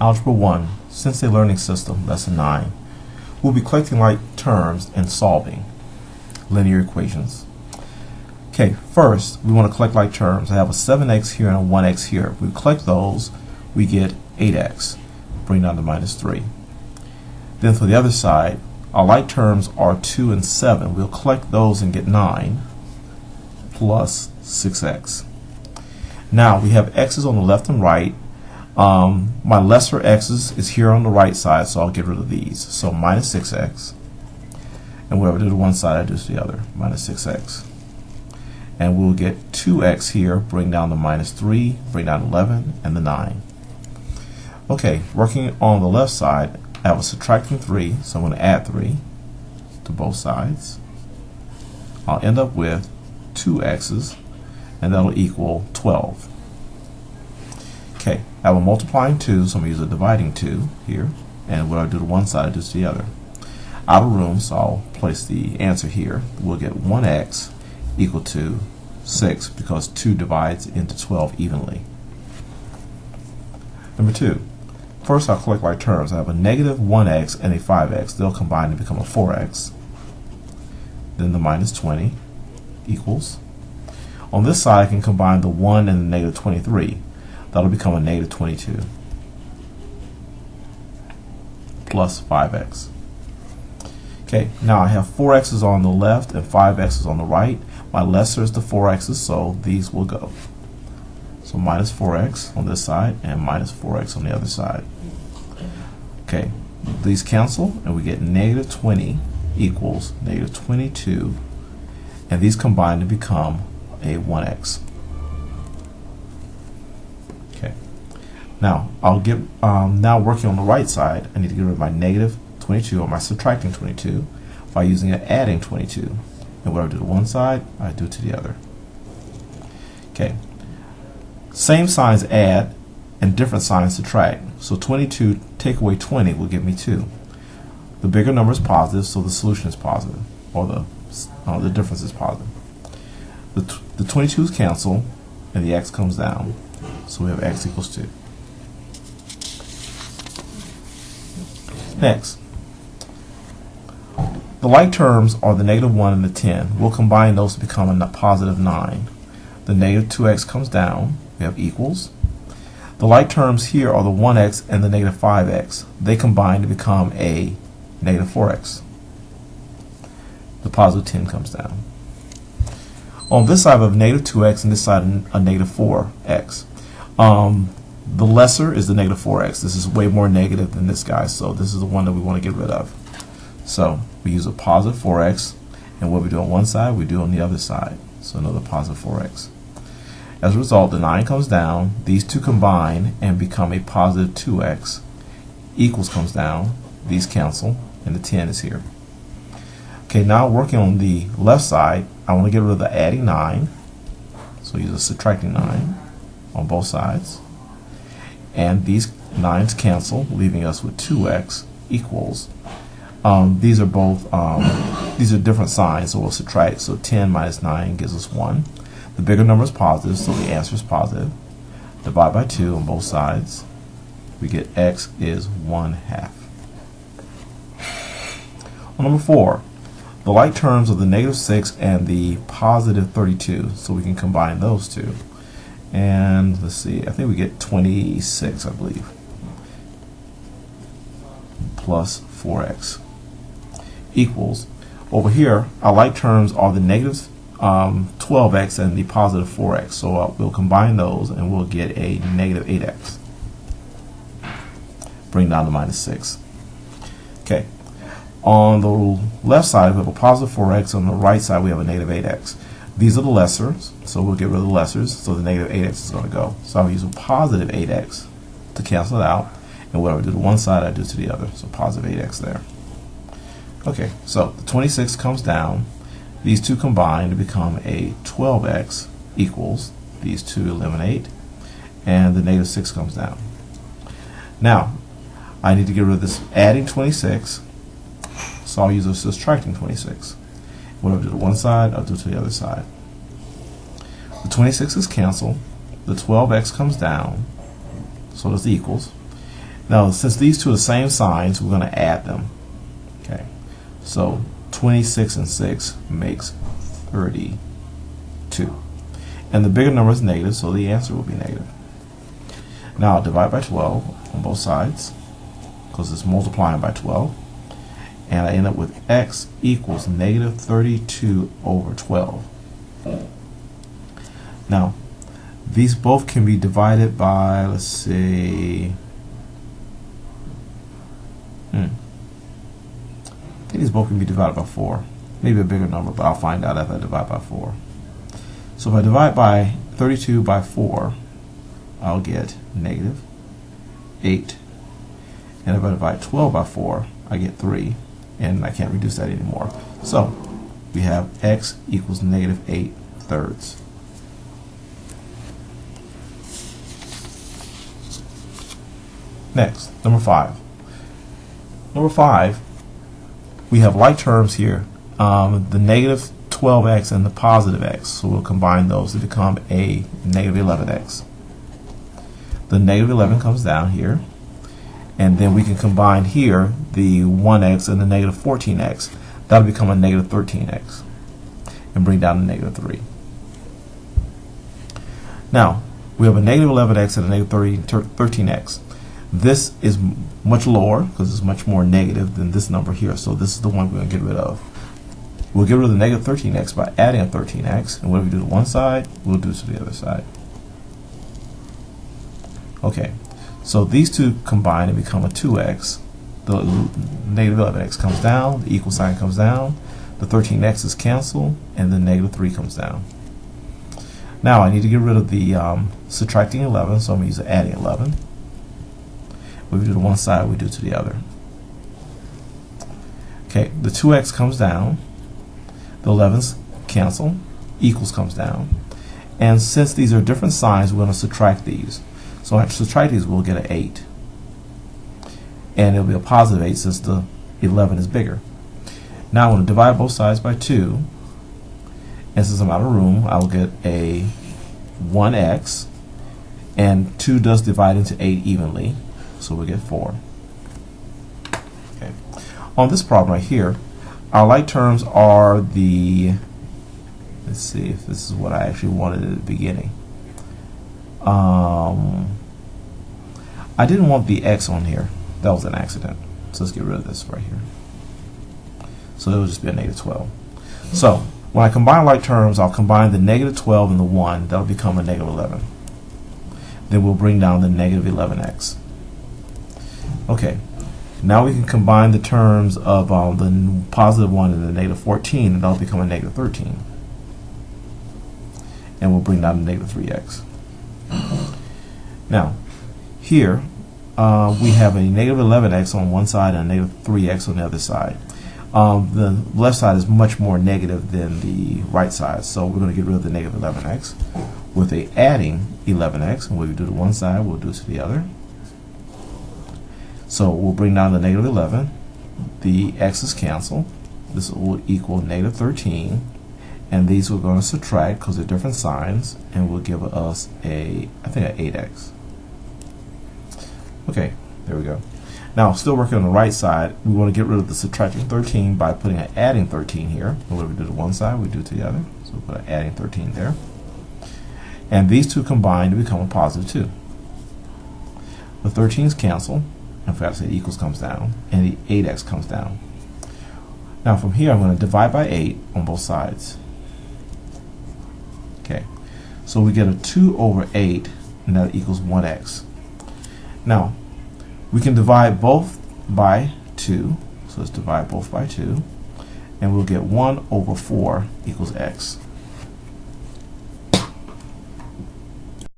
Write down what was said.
Algebra 1, Sensei Learning System, Lesson 9. We'll be collecting like terms and solving linear equations. Okay, first we want to collect like terms. I have a 7x here and a 1x here. If we collect those, we get 8x, bring down to minus 3. Then for the other side, our like terms are 2 and 7. We'll collect those and get 9 plus 6x. Now we have x's on the left and right. My lesser x's is here on the right side, so I'll get rid of these. So minus 6x, and whatever I do to one side, I do to the other, minus 6x. And we'll get 2x here, bring down to minus 3, bring down 11, and the 9. Okay, working on the left side, I have a subtracting 3, so I'm going to add 3 to both sides. I'll end up with 2 x's, and that'll equal 12. Okay, I have a multiplying 2, so I'm going to use a dividing 2 here, and what I do to one side, I do to the other. Out of room, so I'll place the answer here. We'll get 1x equal to 6, because 2 divides into 12 evenly. Number 2. First, I'll collect like terms. I have a negative 1x and a 5x. They'll combine to become a 4x. Then the minus 20 equals. On this side, I can combine the 1 and the negative 23. That'll become a negative 22 plus 5x. Okay, now I have 4x's on the left and 5x's on the right. My lesser is the 4x's, so these will go. So minus 4x on this side and minus 4x on the other side. Okay, these cancel and we get negative 20 equals negative 22, and these combine to become a 1x. Okay, now I'll get now working on the right side, I need to get rid of my negative 22 or my subtracting 22 by using an adding 22, and what I do to one side, I do to the other. Okay, same signs add and different signs subtract. So 22 take away 20 will give me 2. The bigger number is positive, so the solution is positive, or the difference is positive. The 22's cancel, and the x comes down, so we have x equals 2. Next, the like terms are the negative 1 and the 10. We'll combine those to become a positive 9. The negative 2x comes down, we have equals. The like terms here are the 1x and the negative 5x. They combine to become a negative 4x. The positive 10 comes down. On this side, I have negative 2x, and this side a negative 4x. The lesser is the negative 4x. This is way more negative than this guy, so this is the one that we want to get rid of. So we use a positive 4x, and what we do on one side, we do on the other side. So another positive 4x. As a result, the 9 comes down, these two combine and become a positive 2x. Equals comes down, these cancel, and the 10 is here. Okay, now working on the left side, I want to get rid of the adding 9, so use a subtracting 9 on both sides. And these 9's cancel, leaving us with 2x equals. These are both these are different signs, so we'll subtract. So 10 minus 9 gives us 1. The bigger number is positive, so the answer is positive. Divide by 2 on both sides. We get x is 1/2. On number 4, the like terms are the negative 6 and the positive 32, so we can combine those two. And let's see, I think we get 26, I believe, plus 4x equals. Over here, our like terms are the negative 12x and the positive 4x, so we'll combine those and we'll get a negative 8x. Bring down to minus 6. Okay, on the left side we have a positive 4x, on the right side we have a negative 8x. These are the lessers, so we'll get rid of the lessers, so the negative 8x is going to go. So I'll use a positive 8x to cancel it out, and whatever I do to one side I do to the other, so positive 8x there. Okay, so the 26 comes down, these two combine to become a 12x equals, these two eliminate, and the negative 6 comes down. Now, I need to get rid of this adding 26, so I'll use a subtracting 26. Whatever I do to one side, I'll do to the other side. The 26 is canceled, the 12x comes down, so does the equals, Now, since these two are the same signs, we're going to add them. Okay, so 26 and 6 makes 32. And the bigger number is negative, so the answer will be negative. Now I'll divide by 12 on both sides, because it's multiplying by 12. And I end up with x equals negative 32 over 12. Now, these both can be divided by, let's see, I think these both can be divided by 4. Maybe a bigger number, but I'll find out after I divide by 4. So if I divide by 32 by 4, I'll get negative 8. And if I divide 12 by 4, I get 3. And I can't reduce that anymore. So we have x equals negative 8/3. Next, number 5. Number 5, we have like terms here, the negative 12x and the positive x. So we'll combine those to become a negative 11x. The negative 11 comes down here, and then we can combine here the 1x and the negative 14x. That'll become a negative 13x and bring down the negative 3. Now, we have a negative 11x and a negative 13x. This is much lower because it's much more negative than this number here, so this is the one we're going to get rid of. We'll get rid of the negative 13x by adding a 13x, and whatever we do to one side, we'll do to the other side. Okay, so these two combine and become a 2x. The negative 11x comes down, the equal sign comes down, the 13x is canceled, and the negative 3 comes down. Now I need to get rid of the subtracting 11, so I'm going to use the adding 11. What we do to one side, we do to the other. Okay, the 2x comes down, the 11's cancel, equals comes down, and since these are different signs, we're going to subtract these. So after subtract these, we'll get an 8. And it'll be a positive 8 since the 11 is bigger. Now I'm going to divide both sides by 2. And since I'm out of room, I will get a 1x. And 2 does divide into 8 evenly. So we'll get 4. Okay. On this problem right here, our like terms are the, let's see if this is what I actually wanted at the beginning. I didn't want the x on here. That was an accident. So let's get rid of this right here. So it will just be a negative 12. So when I combine like terms, I'll combine the negative 12 and the 1. That'll become a negative 11. Then we'll bring down the negative 11x. Okay. Now we can combine the terms of the positive 1 and the negative 14, and that'll become a negative 13. And we'll bring down the negative 3x. Now, here we have a negative 11x on one side and a negative 3x on the other side. The left side is much more negative than the right side, so we're going to get rid of the negative 11x with a adding 11x, and what we do to one side, we'll do to the other. So we'll bring down the negative 11. The x's cancel. This will equal negative 13. And these we're going to subtract because they're different signs, and will give us a, I think, an 8x. Okay, there we go. Now, still working on the right side, we want to get rid of the subtracting 13 by putting an adding 13 here. And what do we do to one side, we do to the other. So we'll put an adding 13 there. And these two combine to become a positive 2. The 13's cancel. I forgot to say the equals comes down, and the 8x comes down. Now from here, I'm going to divide by 8 on both sides. Okay, so we get a 2 over 8, and that equals 1x. Now, we can divide both by 2, so let's divide both by 2, and we'll get 1 over 4 equals x.